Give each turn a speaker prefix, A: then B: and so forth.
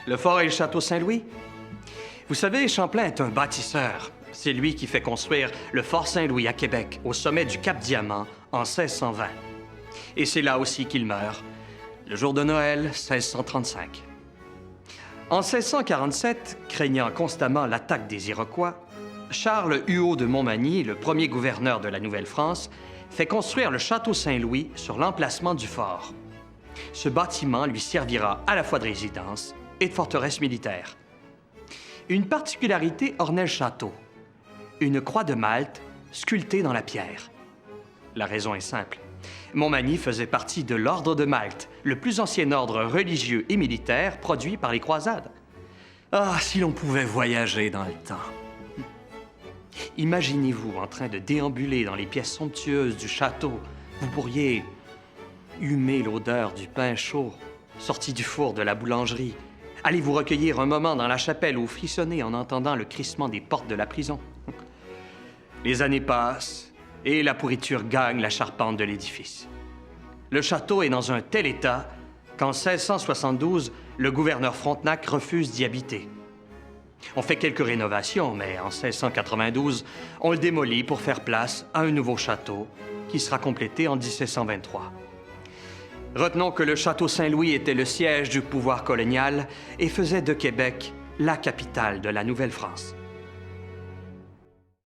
A: Le fort et le château Saint-Louis? Vous savez, Champlain est un bâtisseur. C'est lui qui fait construire le fort Saint-Louis à Québec, au sommet du Cap Diamant, en 1620. Et c'est là aussi qu'il meurt, le jour de Noël, 1635. En 1647, craignant constamment l'attaque des Iroquois, Charles Huot de Montmagny, le premier gouverneur de la Nouvelle-France, fait construire le château Saint-Louis sur l'emplacement du fort. Ce bâtiment lui servira à la fois de résidence et de forteresse militaire. Une particularité ornait le château. Une croix de Malte sculptée dans la pierre. La raison est simple. Montmagny faisait partie de l'Ordre de Malte, le plus ancien ordre religieux et militaire produit par les croisades. Ah, si l'on pouvait voyager dans le temps. Imaginez-vous en train de déambuler dans les pièces somptueuses du château. Vous pourriez humer l'odeur du pain chaud sorti du four de la boulangerie. Allez vous recueillir un moment dans la chapelle ou frissonner en entendant le crissement des portes de la prison. Les années passent et la pourriture gagne la charpente de l'édifice. Le château est dans un tel état qu'en 1672, le gouverneur Frontenac refuse d'y habiter. On fait quelques rénovations, mais en 1692, on le démolit pour faire place à un nouveau château qui sera complété en 1723. Retenons que le château Saint-Louis était le siège du pouvoir colonial et faisait de Québec la capitale de la Nouvelle-France.